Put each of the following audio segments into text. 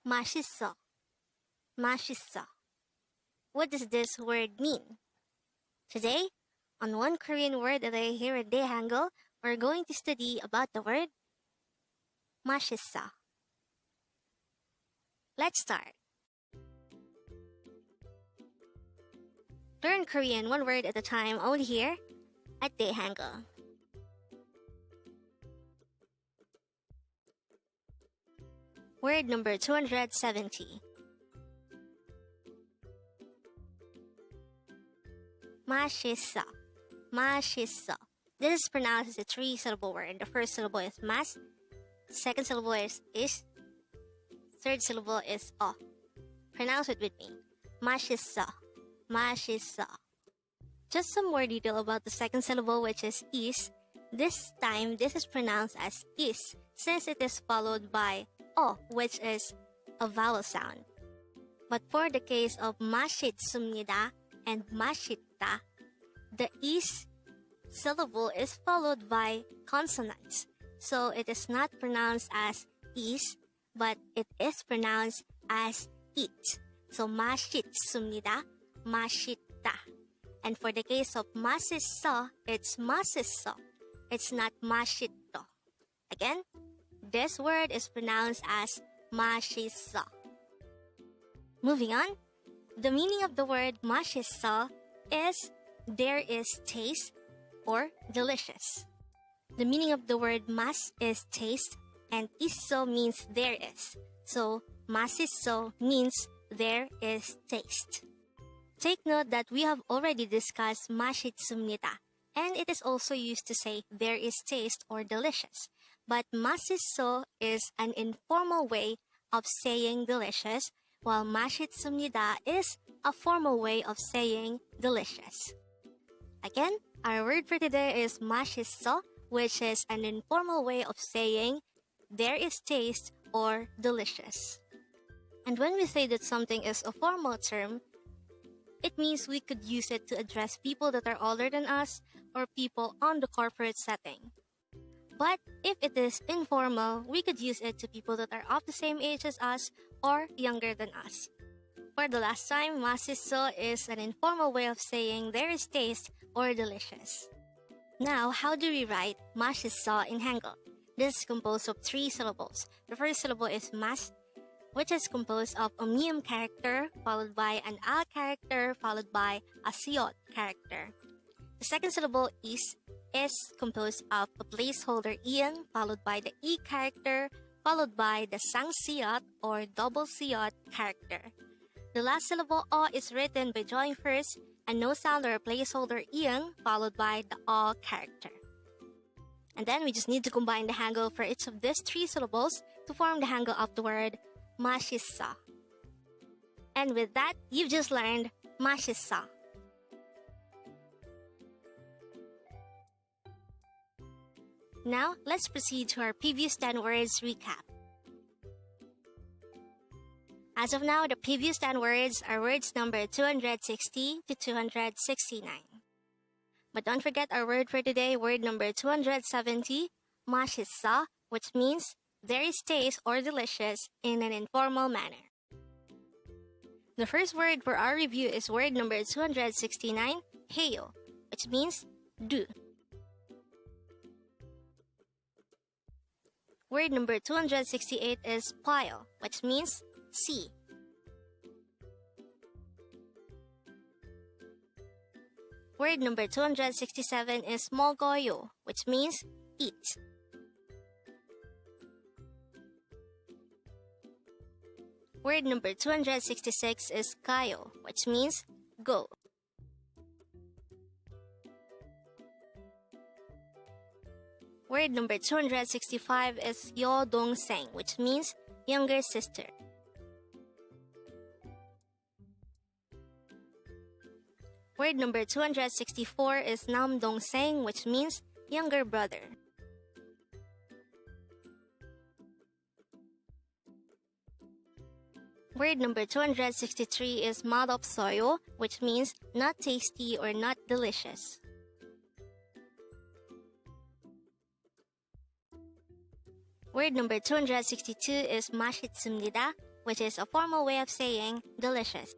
맛있어, 맛있어. What does this word mean? Today, on one Korean word that I hear at Dae-Hangul, we're going to study about the word 맛있어. Let's start. Learn Korean one word at a time only here at Dae-Hangul. Word number 270. 맛있어, 맛있어. This is pronounced as a three-syllable word. The first syllable is mas, second syllable is third syllable is o. Pronounce it with me. 맛있어, 맛있어. Just some more detail about the second syllable, which is is. This time, this is pronounced as is, since it is followed by o, which is a vowel sound. But for the case of 맛있습니다 and 맛있다, the is syllable is followed by consonants. So it is not pronounced as is, but it is pronounced as it. So 맛있습니다, 맛있다. And for the case of 맛있어, it's 맛있어. It's not 맛있어. Again, this word is pronounced as 맛있어. Moving on, the meaning of the word 맛있어 is there is taste or delicious. The meaning of the word mas is taste and 있어 means there is. So 맛있어 means there is taste. Take note that we have already discussed 맛있습니다, and it is also used to say there is taste or delicious. But 맛있어 is an informal way of saying delicious, while 맛있습니다 is a formal way of saying delicious. Again, our word for today is 맛있어, which is an informal way of saying there is taste or delicious. And when we say that something is a formal term, it means we could use it to address people that are older than us or people on the corporate setting. But if it is informal, we could use it to people that are of the same age as us or younger than us. For the last time, 맛있어 is an informal way of saying there is taste or delicious. Now, how do we write 맛있어 in Hangul? This is composed of three syllables. The first syllable is mas, which is composed of a miem character followed by an al character followed by a siot character. The second syllable is composed of a placeholder ian followed by the e character followed by the sang siot or double siot character. The last syllable o is written by drawing first a no sound or a placeholder ian followed by the o character. And then we just need to combine the hangul for each of these three syllables to form the hangul of the word 맛있어. And with that, you've just learned 맛있어. Now, let's proceed to our previous 10 words recap. As of now, the previous 10 words are words number 260 to 269. But don't forget our word for today, word number 270, 맛있어, which means there is taste or delicious in an informal manner. The first word for our review is word number 269, 해요, which means do. Word number 268 is 봐요, which means see. Word number 267 is 먹어요, which means eat. Word number 266 is 가요, which means go. Word number 265 is 여동생, which means younger sister. Word number 264 is 남동생, which means younger brother. Word number 263 is 맛없어요, which means not tasty or not delicious. Word number 262 is 맛있습니다, which is a formal way of saying delicious.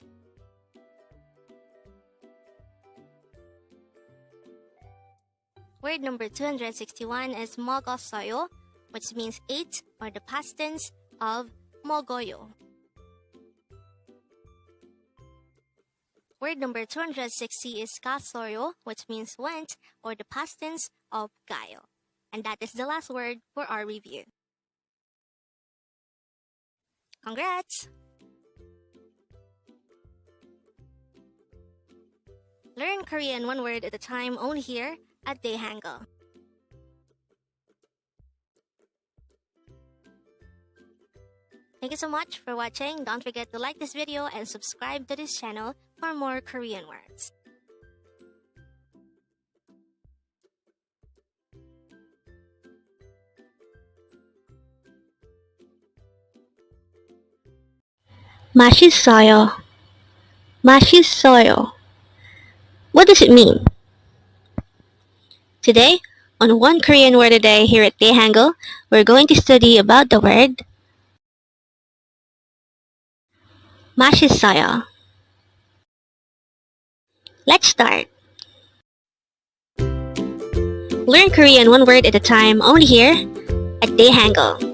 Word number 261 is 먹었어요, which means ate, or the past tense of 먹어요. Word number 260 is 갔어요, which means went, or the past tense of 가요. And that is the last word for our review. Congrats! Learn Korean one word at a time only here at Dae-Hangul. Thank you so much for watching. Don't forget to like this video and subscribe to this channel for more Korean words. 맛있어요. 맛있어요. What does it mean? Today, on One Korean Word a Day here at Dae-Hangul, we're going to study about the word 맛있어요. Let's start. Learn Korean one word at a time only here at Dae-Hangul.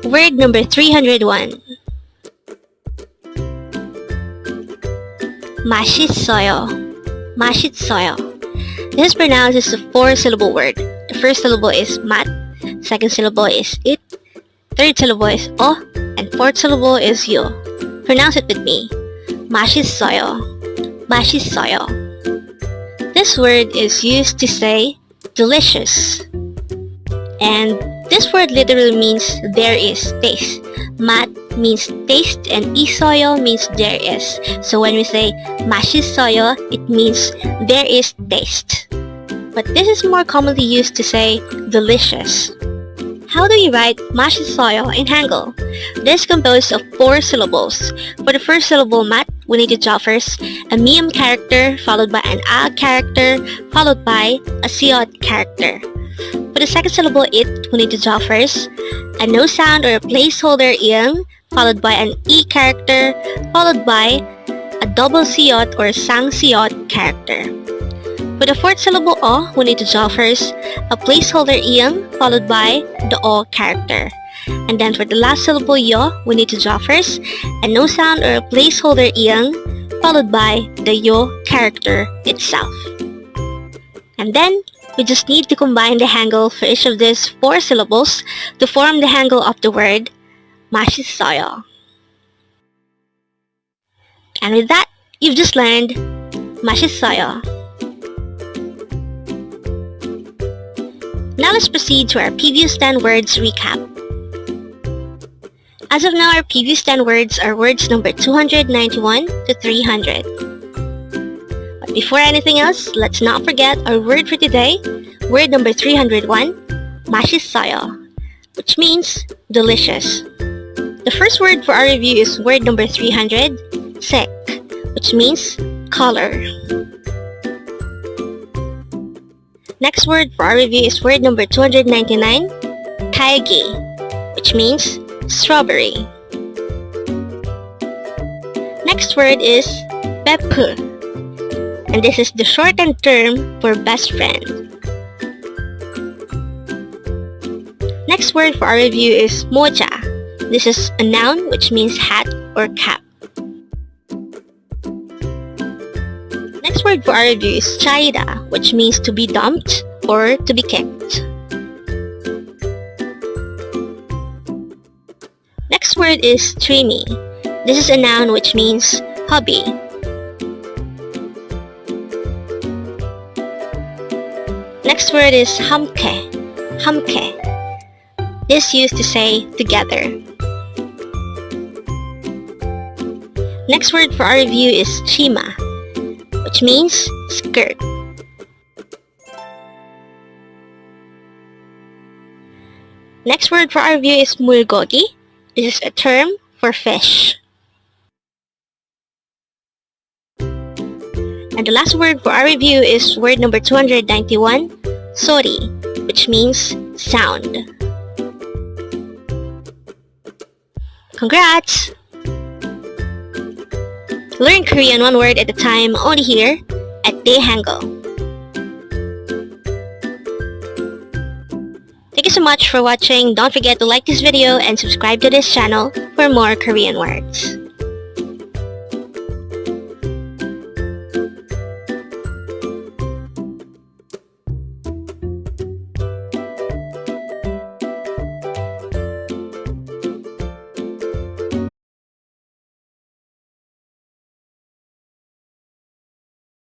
Word number 301. 맛있어요. 맛있어요. This is pronounced as a 4-syllable word. The first syllable is 맛, second syllable is it, third syllable is 어, and fourth syllable is 요. Pronounce it with me. 맛있어요. 맛있어요. This word is used to say delicious. And this word literally means there is taste. 맛 means taste and 있어요 means there is. So when we say 맛있어요, it means there is taste. But this is more commonly used to say delicious. How do you write 맛있어요 in Hangul? This is composed of 4 syllables. For the first syllable 맛, we need to draw first a mium character followed by an a character followed by a siot character. For the second syllable it, we need to draw first a no sound or a placeholder ing followed by an e character followed by a double siot or sang siot character. For the fourth syllable o, we need to draw first a placeholder ing followed by the o character. And then for the last syllable yo, we need to draw first a no sound or a placeholder ing followed by the yo character itself. And then we just need to combine the Hangul for each of these 4 syllables to form the Hangul of the word 맛있어요. And with that, you've just learned 맛있어요. Now let's proceed to our previous 10 words recap. As of now, our previous 10 words are words number 291 to 300. But before anything else, let's not forget our word for today, word number 301, 맛있어요, which means delicious. The first word for our review is word number 300, 색, which means color. Next word for our review is word number 299, 딸기, which means strawberry. Next word is 베프, and this is the shortened term for best friend. Next word for our review is 모자. This is a noun which means hat or cap. Next word for our review is 차이다, which means to be dumped or to be kicked. Next word is 취미. This is a noun which means hobby. Next word is 함께. 함께. This used to say together. Next word for our review is 치마, which means skirt. Next word for our review is 물고기. This is a term for fish. And the last word for our review is word number 291, 소리, which means sound. Congrats! Learn Korean one word at a time only here at Dae-Hangul. Thank you so much for watching. Don't forget to like this video and subscribe to this channel for more Korean words.